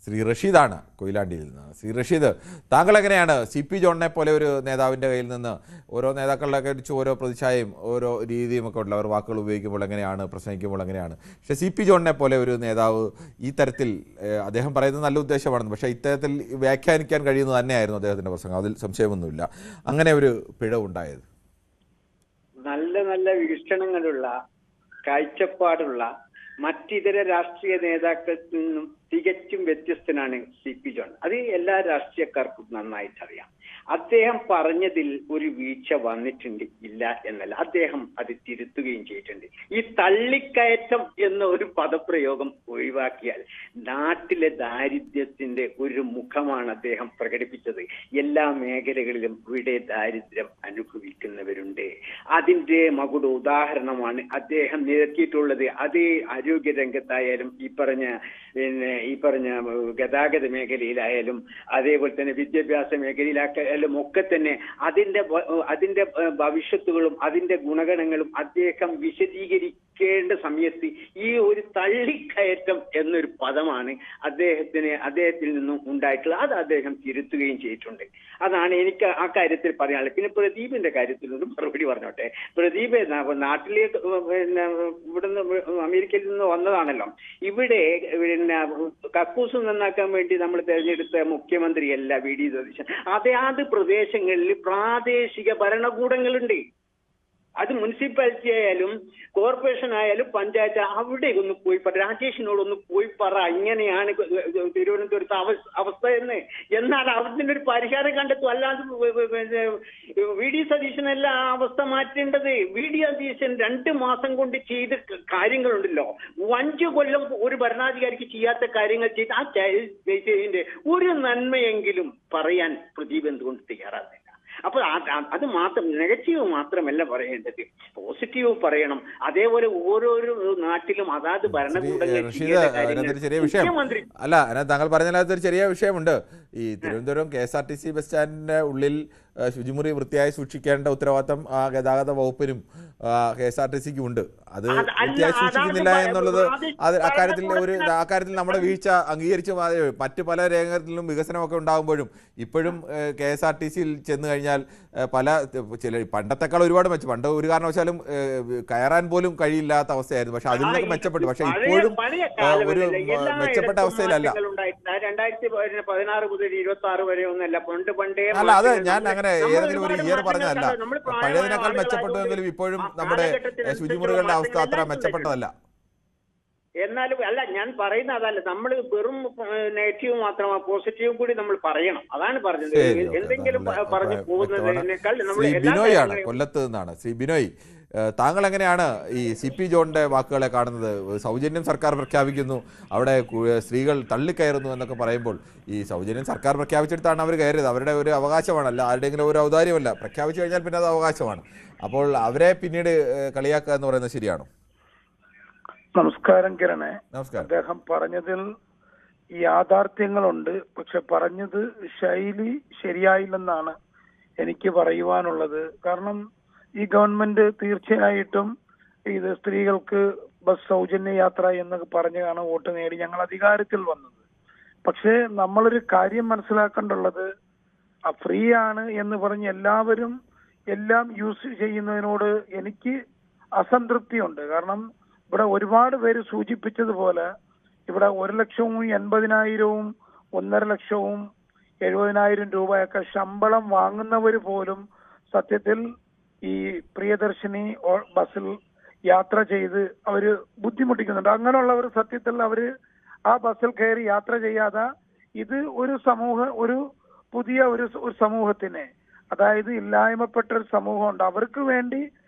ശ്രീ റഷീദാണ് കൊയിലാണ്ടിയിൽ നിന്ന്. ശ്രീ റഷീദ്, താങ്കൾ എങ്ങനെയാണ് CP ജോണിനെ പോലെ ഒരു നേതാവിൻ്റെ കയ്യിൽ നിന്ന് ഓരോ നേതാക്കളുടെ കുറിച്ച് ഓരോ പ്രതിച്ഛായയും ഓരോ രീതിയും ഒക്കെ ഉള്ള അവർ വാക്കുകൾ ഉപയോഗിക്കുമ്പോൾ എങ്ങനെയാണ്, പ്രസംഗിക്കുമ്പോൾ എങ്ങനെയാണ്, പക്ഷേ CP ജോണിനെ പോലെ ഒരു നേതാവ് ഈ തരത്തിൽ അദ്ദേഹം പറയുന്നത് നല്ല ഉദ്ദേശമാണെന്ന്, പക്ഷേ ഇത്തരത്തിൽ വ്യാഖ്യാനിക്കാൻ കഴിയുന്നത് തന്നെയായിരുന്നു അദ്ദേഹത്തിൻ്റെ പ്രസംഗം, അതിൽ സംശയമൊന്നുമില്ല. അങ്ങനെ ഒരു പിഴവുണ്ടായത് നല്ല നല്ല വീക്ഷണങ്ങളുള്ള കാഴ്ചപ്പാടുള്ള മറ്റിതര രാഷ്ട്രീയ നേതാക്കളിൽ നിന്നും തികച്ചും വ്യത്യസ്തനാണ് CP ജോൺ. അത് എല്ലാ രാഷ്ട്രീയക്കാർക്കും നന്നായിട്ടറിയാം. അദ്ദേഹം പറഞ്ഞതിൽ ഒരു വീഴ്ച വന്നിട്ടുണ്ട്, ഇല്ല എന്നല്ല, അദ്ദേഹം അത് തിരുത്തുകയും ചെയ്തിട്ടുണ്ട്. ഈ തള്ളിക്കയറ്റം എന്ന ഒരു പദപ്രയോഗം ഒഴിവാക്കിയാൽ നാട്ടിലെ ദാരിദ്ര്യത്തിന്റെ ഒരു മുഖമാണ് അദ്ദേഹം പ്രകടിപ്പിച്ചത്. എല്ലാ മേഖലകളിലും ഇവിടെ ദാരിദ്ര്യം അനുഭവിക്കുന്നവരുണ്ട്. അതിന്റെ മകുട ഉദാഹരണമാണ് അദ്ദേഹം നിരത്തിയിട്ടുള്ളത്. അത് ആരോഗ്യ രംഗത്തായാലും ഈ പറഞ്ഞ ഗതാഗത മേഖലയിലായാലും അതേപോലെ തന്നെ വിദ്യാഭ്യാസ മേഖലയിലായാലും ഒക്കെ തന്നെ അതിന്റെ ഭവിഷ്യത്തുകളും അതിന്റെ ഗുണഗണങ്ങളും അദ്ദേഹം വിശദീകരിക്കേണ്ട സമയത്ത് ഈ ഒരു തള്ളിക്കയറ്റം എന്നൊരു പദമാണ് അദ്ദേഹത്തിൽ നിന്നും ഉണ്ടായിട്ടുള്ളത്. അത് അദ്ദേഹം തിരുത്തുകയും ചെയ്തിട്ടുണ്ട്. അതാണ് എനിക്ക് ആ കാര്യത്തിൽ പറയാനുള്ളത്. പിന്നെ പ്രദീപിന്റെ കാര്യത്തിലൊന്നും മറുപടി പറഞ്ഞോട്ടെ. പ്രദീപ് നാട്ടിലേക്ക് ഇവിടുന്ന് അമേരിക്കയിൽ നിന്ന് വന്നതാണല്ലോ. ഇവിടെ കക്കൂസ് നന്നാക്കാൻ വേണ്ടി നമ്മൾ തെരഞ്ഞെടുത്ത മുഖ്യമന്ത്രിയല്ല VD സതീശൻ. അതാത് പ്രദേശങ്ങളിൽ പ്രാദേശിക ഭരണകൂടങ്ങളുണ്ട്. അത് മുനിസിപ്പാലിറ്റി ആയാലും കോർപ്പറേഷൻ ആയാലും പഞ്ചായത്ത്, അവിടെ ഒന്ന് പോയി പറ, രാജേഷിനോടൊന്ന് പോയി പറ ഇങ്ങനെയാണ് തിരുവനന്തപുരത്തെ അവസ്ഥ എന്ന്. എന്നാൽ അതിനൊരു പരിഹാരം കണ്ടെത്തും. അല്ലാതെ VD സതീശനല്ല ആ അവസ്ഥ മാറ്റേണ്ടത്. VD സതീശൻ 2 മാസം കൊണ്ട് ചെയ്ത കാര്യങ്ങളുണ്ടല്ലോ, 5 കൊല്ലം ഒരു ഭരണാധികാരിക്ക് ചെയ്യാത്ത കാര്യങ്ങൾ ചെയ്ത് ആ ചെയ്തതിന്റെ ഒരു നന്മയെങ്കിലും പറയാൻ പ്രദീപ് എന്തുകൊണ്ട് തയ്യാറാകുന്നില്ല? അപ്പൊ അത് മാത്രം നെഗറ്റീവ് മാത്രമല്ല പറയേണ്ടത്, പോസിറ്റീവ് പറയണം. അതേപോലെ ഓരോരോ നാട്ടിലും അതാത് ഭരണകൂടങ്ങൾ അല്ല, താങ്കൾ പറഞ്ഞതിനകത്തൊരു ചെറിയ വിഷയമുണ്ട്. ഈ തിരുവനന്തപുരം KSRTC ബസ് സ്റ്റാൻഡിന്റെ ഉള്ളിൽ ശുചിമുറി വൃത്തിയായി സൂക്ഷിക്കേണ്ട ഉത്തരവാദിത്തം ആ ഗതാഗത വകുപ്പിനും KSRTCക്കും ഉണ്ട്. അത് വൃത്തിയായി സൂക്ഷിക്കുന്നില്ല എന്നുള്ളത് അക്കാര്യത്തിൽ നമ്മുടെ വീഴ്ച അംഗീകരിച്ച് മറ്റ് പല രംഗങ്ങളിലും വികസനമൊക്കെ ഉണ്ടാകുമ്പോഴും ഇപ്പോഴും KSRTCയിൽ ചെന്ന് കഴിഞ്ഞാൽ പണ്ടത്തെക്കാൾ ഒരുപാട് മെച്ചം. പണ്ട് ഒരു കാരണവശാലും കയറാൻ പോലും കഴിയില്ലാത്ത അവസ്ഥയായിരുന്നു, പക്ഷെ അതിൽ നിന്നൊക്കെ മെച്ചപ്പെട്ടു. പക്ഷെ ഇപ്പോഴും ഒരു മെച്ചപ്പെട്ട അവസ്ഥയിലല്ല. 2016 മുതൽ 26 വരെ ഒന്നല്ല, പണ്ടേ അല്ല, അത് ഞാൻ അങ്ങനെ ഏതെങ്കിലും ഒരു ഇയർ പറഞ്ഞതല്ല. പഴയതിനേക്കാൾ മെച്ചപ്പെട്ടുവെങ്കിലും ഇപ്പോഴും നമ്മുടെ ശുചിമുറികളുടെ അവസ്ഥ അത്ര മെച്ചപ്പെട്ടതല്ല. എന്നാലും അല്ല, ഞാൻ പറയുന്ന അതല്ല, നമ്മൾ വെറും നെഗറ്റീവ് മാത്രമാ, പോസിറ്റീവ് കൂടി നമ്മൾ പറയണം. അതാണ് പറഞ്ഞത്. എന്തെങ്കിലും പറഞ്ഞു പോകുന്നതിനേക്കാൾ ബിനോയ് ആണ്, കൊല്ലത്ത് നിന്നാണ്. ശ്രീ ബിനോയ്, താങ്കൾ എങ്ങനെയാണ് ഈ CP ജോണിന്റെ വാക്കുകളെ കാണുന്നത്? സൗജന്യം സർക്കാർ പ്രഖ്യാപിക്കുന്നു, അവിടെ സ്ത്രീകൾ തള്ളിക്കയറുന്നു എന്നൊക്കെ പറയുമ്പോൾ ഈ സൗജന്യം സർക്കാർ പ്രഖ്യാപിച്ചെടുത്താണ് അവർ കയറിയത്. അവരുടെ ഒരു അവകാശമാണല്ല, ആരുടെയെങ്കിലും ഒരു ഔദാര്യമല്ല. പ്രഖ്യാപിച്ചു കഴിഞ്ഞാൽ പിന്നെ അത് അവകാശമാണ്. അപ്പോൾ അവരെ പിന്നീട് കളിയാക്കുക എന്ന് പറയുന്നത് ശരിയാണോ? നമസ്കാരം കിരണേ. നമസ്കാരം. അദ്ദേഹം പറഞ്ഞതിൽ യാഥാർത്ഥ്യങ്ങളുണ്ട്, പക്ഷെ പറഞ്ഞത് ശൈലി ശരിയായില്ലെന്നാണ് എനിക്ക് പറയുവാനുള്ളത്. കാരണം ഈ ഗവൺമെന്റ് തീർച്ചയായിട്ടും ഇത് സ്ത്രീകൾക്ക് ബസ് സൗജന്യ യാത്ര എന്നൊക്കെ പറഞ്ഞാണ് വോട്ട് നേടി ഞങ്ങൾ അധികാരത്തിൽ വന്നത്. പക്ഷേ നമ്മളൊരു കാര്യം മനസ്സിലാക്കേണ്ടുള്ളത്, ഫ്രീ ആണ് എന്ന് പറഞ്ഞ് എല്ലാവരും എല്ലാം യൂസ് ചെയ്യുന്നതിനോട് എനിക്ക് അസംതൃപ്തിയുണ്ട്. കാരണം ഇവിടെ ഒരുപാട് പേര് സൂചിപ്പിച്ചതുപോലെ ഇവിടെ 1,80,000 1,50,000 70,000 രൂപയൊക്കെ ശമ്പളം വാങ്ങുന്നവർ പോലും സത്യത്തിൽ ഈ പ്രിയദർശിനി ബസ്സിൽ യാത്ര ചെയ്ത് അവര് ബുദ്ധിമുട്ടിക്കുന്നുണ്ട്. അങ്ങനെയുള്ളവർ സത്യത്തിൽ അവര് ആ ബസ്സിൽ കയറി യാത്ര ചെയ്യാതെ ഇത് ഒരു പുതിയ ഒരു സമൂഹത്തിനെ, അതായത് ഇല്ലായ്മപ്പെട്ട ഒരു സമൂഹമുണ്ട്, അവർക്ക് വേണ്ടി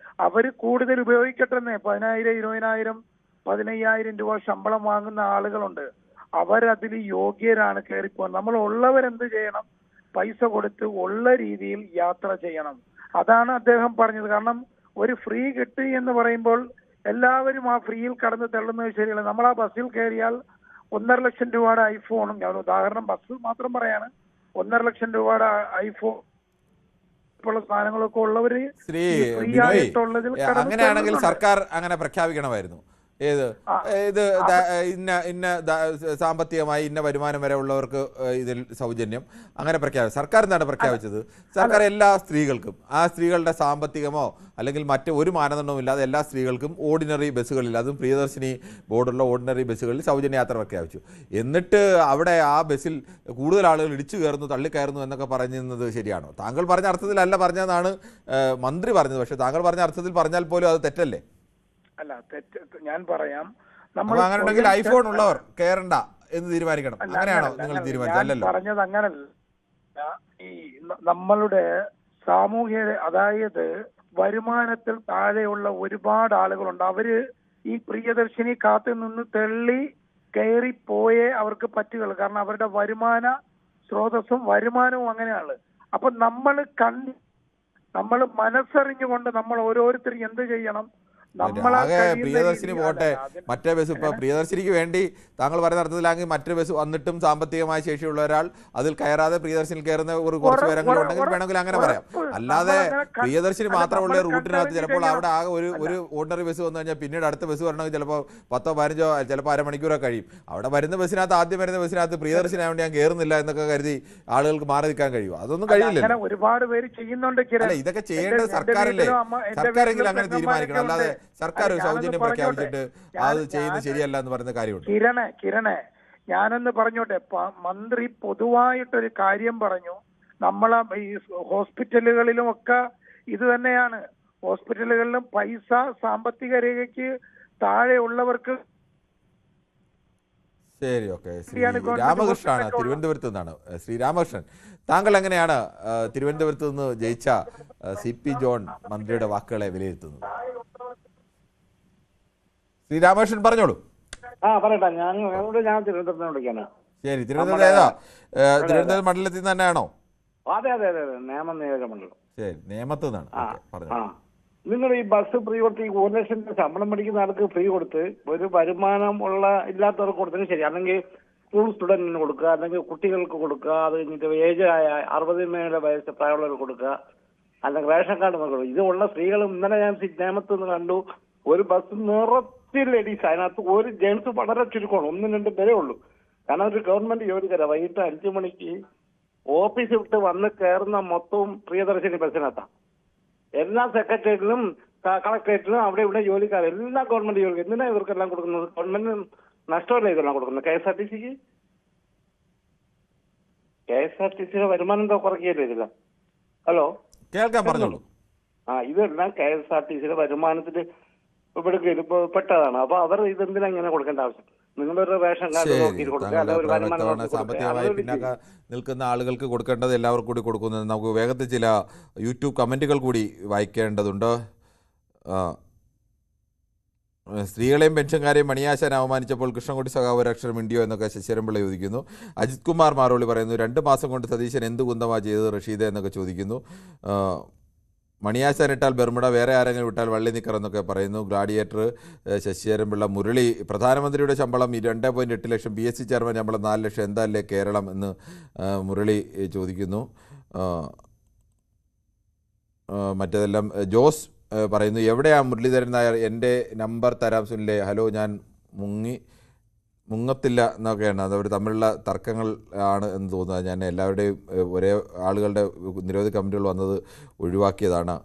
അവര് കൂടുതൽ ഉപയോഗിക്കട്ടെ. 10,000 20,000 15,000 രൂപ ശമ്പളം വാങ്ങുന്ന ആളുകളുണ്ട്. അവരതിൽ യോഗ്യരാണ് കയറിപ്പോകാൻ. നമ്മൾ ഉള്ളവരെന്ത് ചെയ്യണം? പൈസ കൊടുത്ത് ഉള്ള രീതിയിൽ യാത്ര ചെയ്യണം. അതാണ് അദ്ദേഹം പറഞ്ഞത്. കാരണം ഒരു ഫ്രീ കിട്ടി എന്ന് പറയുമ്പോൾ എല്ലാവരും ആ ഫ്രീയിൽ കടന്ന് തള്ളുന്നത് ശരിയല്ല. നമ്മൾ ആ ബസ്സിൽ കയറിയാൽ 1.5 ലക്ഷം രൂപയുടെ ഐഫോണും, ഞാൻ ഉദാഹരണം ബസ് മാത്രം പറയാണ്, 1.5 ലക്ഷം രൂപയുടെ ഐഫോൺ സാധനങ്ങളൊക്കെ ഉള്ളവര് അങ്ങനെയാണെങ്കിൽ സർക്കാർ അങ്ങനെ പ്രഖ്യാപിക്കണമായിരുന്നു. ഏത് ഇത് സാമ്പത്തികമായി ഇന്ന വരുമാനം വരെ ഉള്ളവർക്ക് ഇതിൽ സൗജന്യം അങ്ങനെ സർക്കാർ എന്താണ് പ്രഖ്യാപിച്ചത്? സർക്കാർ എല്ലാ സ്ത്രീകൾക്കും ആ സ്ത്രീകളുടെ സാമ്പത്തികമോ അല്ലെങ്കിൽ മറ്റ് ഒരു മാനദണ്ഡവും ഇല്ലാതെ എല്ലാ സ്ത്രീകൾക്കും ഓർഡിനറി ബസ്സുകളിൽ, അതും പ്രിയദർശിനി ബോർഡുള്ള ഓർഡിനറി ബസ്സുകളിൽ സൗജന്യ യാത്ര പ്രഖ്യാപിച്ചു. എന്നിട്ട് അവിടെ ആ ബസ്സിൽ കൂടുതൽ ആളുകൾ ഇടിച്ചു കയറുന്നു, തള്ളിക്കയറുന്നു എന്നൊക്കെ പറയുന്നത് ശരിയാണോ? താങ്കൾ പറഞ്ഞ അർത്ഥത്തിലല്ല പറഞ്ഞതെന്നാണ് മന്ത്രി പറഞ്ഞത്. പക്ഷെ താങ്കൾ പറഞ്ഞ അർത്ഥത്തിൽ പറഞ്ഞാൽ പോലും അത് തെറ്റല്ലേ? അല്ല, തെറ്റ് ഞാൻ പറയാം. അങ്ങനെ ഉണ്ടെങ്കിൽ ഐഫോൺ ഉള്ളവർ കയറണ്ട എന്ന് തീരുമാനിക്കണം. അങ്ങനെയാണോ നിങ്ങൾ തീരുമാനിച്ചല്ലോ? പറഞ്ഞത് അങ്ങനല്ല. ഈ നമ്മളുടെ സാമൂഹ്യ, അതായത് വരുമാനത്തിൽ താഴെയുള്ള ഒരുപാട് ആളുകളുണ്ട്. അവര് ഈ പ്രിയദർശിനി കാത്തു നിന്ന് തള്ളി കയറിപ്പോയേ അവർക്ക് പറ്റുകയുള്ളൂ. കാരണം അവരുടെ വരുമാന സ്രോതസ്സും വരുമാനവും അങ്ങനെയാണ്. അപ്പൊ നമ്മൾ മനസ്സറിഞ്ഞുകൊണ്ട് നമ്മൾ ഓരോരുത്തരും എന്ത് ചെയ്യണം? ആകെ പ്രിയദർശിനി പോട്ടെ, മറ്റേ ബസ് ഇപ്പൊ പ്രിയദർശിനിക്ക് വേണ്ടി താങ്കൾ പറയുന്ന അർത്ഥത്തിലാണെങ്കിൽ മറ്റൊരു ബസ് വന്നിട്ടും സാമ്പത്തികമായ ശേഷിയുള്ള ഒരാൾ അതിൽ കയറാതെ പ്രിയദർശിനിൽ കയറുന്ന ഒരു കുറച്ച് പേരെങ്കിലും ഉണ്ടെങ്കിൽ വേണമെങ്കിൽ അങ്ങനെ പറയാം. അല്ലാതെ പ്രിയദർശിനി മാത്രമുള്ള റൂട്ടിനകത്ത് ചിലപ്പോൾ അവിടെ ആകെ ഒരു ഓർഡിനറി ബസ് വന്നു കഴിഞ്ഞാൽ പിന്നീട് അടുത്ത ബസ് വരണമെങ്കിൽ ചിലപ്പോൾ 10-15 ചിലപ്പോൾ അരമണിക്കൂറൊക്കെ കഴിയും. അവിടെ വരുന്ന ബസ്സിനകത്ത്, ആദ്യം വരുന്ന ബസ്സിനകത്ത് പ്രിയദർശിനി ആയതുകൊണ്ട് ഞാൻ കയറുന്നില്ല എന്നൊക്കെ കരുതി ആളുകൾക്ക് മാറി നിൽക്കാൻ കഴിയും? അതൊന്നും കഴിയില്ല. ഒരുപാട് പേര് ചെയ്യുന്നുണ്ട്. ഇതൊക്കെ ചെയ്യേണ്ടത് സർക്കാരല്ലേ? സർക്കാരെങ്കിലും അങ്ങനെ തീരുമാനിക്കണം. അല്ലാതെ സർക്കാർ സൗജന്യം പ്രഖ്യാപിച്ചിട്ട് അത് ചെയ്യുന്നത് ശരിയല്ല എന്ന് പറയുന്ന കാര്യമുണ്ട്. കിരണേ, ഞാനൊന്ന് പറഞ്ഞോട്ടെ. മന്ത്രി പൊതുവായിട്ടൊരു കാര്യം പറഞ്ഞു. നമ്മളെ ഈ ഹോസ്പിറ്റലുകളിലും ഒക്കെ ഇത് തന്നെയാണ്. ഹോസ്പിറ്റലുകളിലും പൈസ സാമ്പത്തിക രേഖയ്ക്ക് താഴെയുള്ളവർക്ക്. ശരി, ഓക്കെ. ശ്രീ രാമകൃഷ്ണനാണ് തിരുവനന്തപുരത്ത് നിന്നാണ്. ശ്രീ രാമകൃഷ്ണൻ, താങ്കൾ എങ്ങനെയാണ് തിരുവനന്തപുരത്ത് നിന്ന് ജയിച്ച CP ജോൺ മന്ത്രിയുടെ വാക്കുകളെ വിലയിരുത്തുന്നത്? ശ്രീ രാമകൃഷ്ണൻ പറഞ്ഞോളൂ. പറയട്ടെ. ഞാൻ തിരുവനന്തപുരത്ത് വിളിക്കാനാ. ശരി, തിരുവനന്തപുരം ഏതാ? തിരുവനന്തപുരം മണ്ഡലത്തിൽ നിന്ന് തന്നെയാണോ? അതെ, നേമം നിയോജക മണ്ഡലം. ശരി, നേമത്ത് നിന്നാണ്. നിങ്ങൾ ഈ ബസ് ഫ്രീ കൊടുത്ത് ഈ 1 ലക്ഷം രൂപ ശമ്പളം പഠിക്കുന്ന ആൾക്ക് ഫ്രീ കൊടുത്ത് ഒരു വരുമാനം ഇല്ലാത്തവർക്ക് കൊടുത്തതിന് ശരി, അല്ലെങ്കിൽ സ്കൂൾ സ്റ്റുഡന്റിന് കൊടുക്കുക, അല്ലെങ്കിൽ കുട്ടികൾക്ക് കൊടുക്കുക, അത് കഴിഞ്ഞിട്ട് ഏജായ 60 മേലെ വയസ്സ് പ്രായമുള്ളവർക്ക് കൊടുക്കുക, അല്ലെങ്കിൽ റേഷൻ കാർഡ് കൊടുക്കുക. ഇതുള്ള സ്ത്രീകളും ഇന്നലെ ഞാൻ നേമത്ത് നിന്ന് കണ്ടു. ഒരു ബസ് നിറച്ച് ലേഡീസ്, അതിനകത്ത് ഒരു ജെൻസ് വളരെ ചുരുക്കമാണ്, 1-2 പേരേ ഉള്ളൂ. കാരണം ഒരു ഗവൺമെന്റ് ജോലിക്കാരാ. വൈകിട്ട് 5 മണിക്ക് ഓഫീസ് വിട്ട് വന്ന് കയറുന്ന മൊത്തവും പ്രിയദർശിനി ബസ്സിനകത്താണ്. എല്ലാ സെക്രട്ടേറിയറ്റിലും കളക്ടറേറ്റിലും അവിടെ ഇവിടെ ജോലിക്കാർ, എല്ലാ ഗവൺമെന്റ് ജോലിക്കാർ. എന്തിനാ ഇവർക്കെല്ലാം കൊടുക്കുന്നത്? ഗവൺമെന്റ് നഷ്ടമല്ല ഇതെല്ലാം കൊടുക്കുന്നത്. KSRTC വരുമാനം എന്താ കുറയ്ക്കുകയല്ലേ ഇതില്ല? ഹലോ, കേൾക്കാൻ പറഞ്ഞോളൂ. ഇതെല്ലാം KSRTC വരുമാനത്തിൽ പെട്ടതാണ്. അപ്പൊ അവർ ഇതെന്തിനാ ഇങ്ങനെ കൊടുക്കേണ്ട ആവശ്യം? നിങ്ങളൊരു റേഷൻ കാർഡ് നോക്കിയിട്ട് കൊടുക്കുക, അല്ലെങ്കിൽ ഒരു വരുമാനം സാമ്പത്തികമായി പിന്നാക്ക നിൽക്കുന്ന ആളുകൾക്ക് കൊടുക്കേണ്ടത് എല്ലാവർക്കും കൂടി കൊടുക്കുന്നത്. നമുക്ക് വേഗത്തിൽ ചില യൂട്യൂബ് കമന്റുകൾ കൂടി വായിക്കേണ്ടതുണ്ട്. സ്ത്രീകളെയും പെൻഷൻകാരെയും മണിയാശാൻ അവമാനിച്ചപ്പോൾ കൃഷ്ണൻകുട്ടി സഖാവ് ഒരക്ഷരം മിണ്ടിയോ എന്നൊക്കെ ശശിരംപിള്ള ചോദിക്കുന്നു. അജിത് കുമാർ മാറോളി പറയുന്നു, 2 മാസം കൊണ്ട് സതീശൻ എന്ത് കുന്തമാ ചെയ്തത് റഷീദ എന്നൊക്കെ ചോദിക്കുന്നു. മണിയാശാൻ ഇട്ടാൽ ബെർമുട, വേറെ ആരെങ്കിലും ഇട്ടാൽ വള്ളി നിക്കർ എന്നൊക്കെ പറയുന്നു. ഗ്ലാഡിയേറ്റർ, ശശിധരൻപിള്ള, മുരളി, പ്രധാനമന്ത്രിയുടെ ശമ്പളം 2.8 ലക്ഷം, PSC ചെയർമാൻ ശമ്പളം 4 ലക്ഷം, എന്താല്ലേ കേരളം എന്ന് മുരളി ചോദിക്കുന്നു. മറ്റേതെല്ലാം ജോസ് പറയുന്നു, എവിടെയാ മുരളീധരൻ നായർ? എൻ്റെ നമ്പർ തരാം സുനിലെ. ഹലോ, ഞാൻ മുങ്ങത്തില്ല എന്നൊക്കെയാണ്. അതവർ തമ്മിലുള്ള തർക്കങ്ങൾ ആണ് എന്ന് തോന്നുന്നത്. ഞാൻ എല്ലാവരുടെയും ഒരേ ആളുകളുടെ നിരവധി കമൻറ്റുകൾ വന്നത് ഒഴിവാക്കിയതാണ്.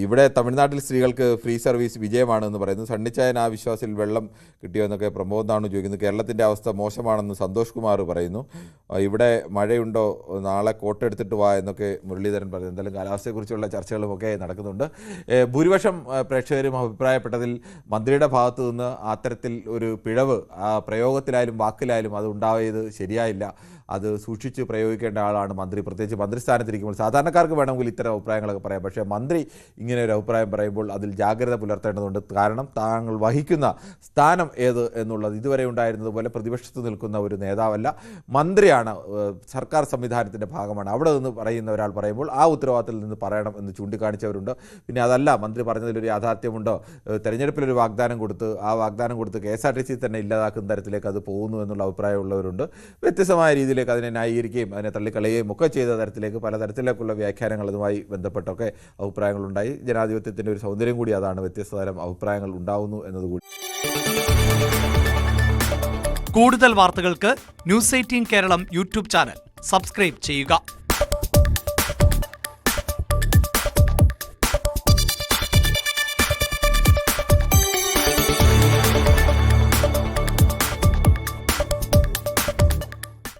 ഇവിടെ തമിഴ്നാട്ടിൽ സ്ത്രീകൾക്ക് ഫ്രീ സർവീസ് വിജയമാണെന്ന് പറയുന്നു. സണ്ണിച്ചായൻ ആ വിശ്വാസത്തിൽ വെള്ളം കിട്ടിയോ എന്നൊക്കെ പ്രമോദ് നാണു ചോദിക്കുന്നു. കേരളത്തിൻ്റെ അവസ്ഥ മോശമാണെന്ന് സന്തോഷ് കുമാർ പറയുന്നു. ഇവിടെ മഴയുണ്ടോ? നാളെ കോട്ടെടുത്തിട്ട് വാ എന്നൊക്കെ മുരളീധരൻ പറയുന്നു. എന്തായാലും കാലാവസ്ഥയെക്കുറിച്ചുള്ള ചർച്ചകളുമൊക്കെ നടക്കുന്നുണ്ട്. ഭൂരിപക്ഷം പ്രേക്ഷകരും അഭിപ്രായപ്പെട്ടതിൽ മന്ത്രിയുടെ ഭാഗത്തു നിന്ന് അത്തരത്തിൽ ഒരു പിഴവ് ആ പ്രയോഗത്തിലായാലും വാക്കിലായാലും അത് ഉണ്ടായത് ശരിയായില്ല. അത് സൂക്ഷിച്ച് പ്രയോഗിക്കേണ്ട ആളാണ് മന്ത്രി. പ്രത്യേകിച്ച് മന്ത്രിസ്ഥാനത്തിരിക്കുമ്പോൾ സാധാരണക്കാർക്ക് വേണമെങ്കിൽ ഇത്തരം അഭിപ്രായങ്ങളൊക്കെ പറയാം. പക്ഷേ മന്ത്രി ഇങ്ങനെ ഒരു അഭിപ്രായം പറയുമ്പോൾ അതിൽ ജാഗ്രത പുലർത്തേണ്ടതുണ്ട്. കാരണം താങ്കൾ വഹിക്കുന്ന സ്ഥാനം ഏത് എന്നുള്ളത് ഇതുവരെ ഉണ്ടായിരുന്നതുപോലെ പ്രതിപക്ഷത്ത് നിൽക്കുന്ന ഒരു നേതാവല്ല, മന്ത്രിയാണ്, സർക്കാർ സംവിധാനത്തിൻ്റെ ഭാഗമാണ്. അവിടെ നിന്ന് പറയുന്ന ഒരാൾ പറയുമ്പോൾ ആ ഉത്തരവാദിത്തത്തിൽ നിന്ന് പറയണം എന്ന് ചൂണ്ടിക്കാണിച്ചവരുണ്ട്. പിന്നെ അതല്ല, മന്ത്രി പറഞ്ഞതിലൊരു യാഥാർത്ഥ്യമുണ്ടോ? തെരഞ്ഞെടുപ്പിലൊരു വാഗ്ദാനം കൊടുത്ത് ആ വാഗ്ദാനം കൊടുത്ത് KSRTC തന്നെ ഇല്ലാതാക്കുന്ന തരത്തിലേക്ക് അത് പോകുന്നു എന്നുള്ള അഭിപ്രായമുള്ളവരുണ്ട്. വ്യത്യസ്തമായ രീതിയിൽ രീതിയിലേക്ക് അതിനെ ന്യായീകരിക്കുകയും അതിനെ തള്ളിക്കളയുകയും ഒക്കെ ചെയ്ത തരത്തിലേക്ക് പലതരത്തിലേക്കുള്ള വ്യാഖ്യാനങ്ങൾ അതുമായി ബന്ധപ്പെട്ടൊക്കെ അഭിപ്രായങ്ങളുണ്ടായി. ജനാധിപത്യത്തിൻ്റെ ഒരു സൗന്ദര്യം കൂടി അതാണ്, വ്യത്യസ്ത തരം അഭിപ്രായങ്ങൾ ഉണ്ടാവുന്നു എന്നതുകൂടി. കൂടുതൽ വാർത്തകൾക്ക് News 18 Keralam YouTube channel subscribe ചെയ്യുക.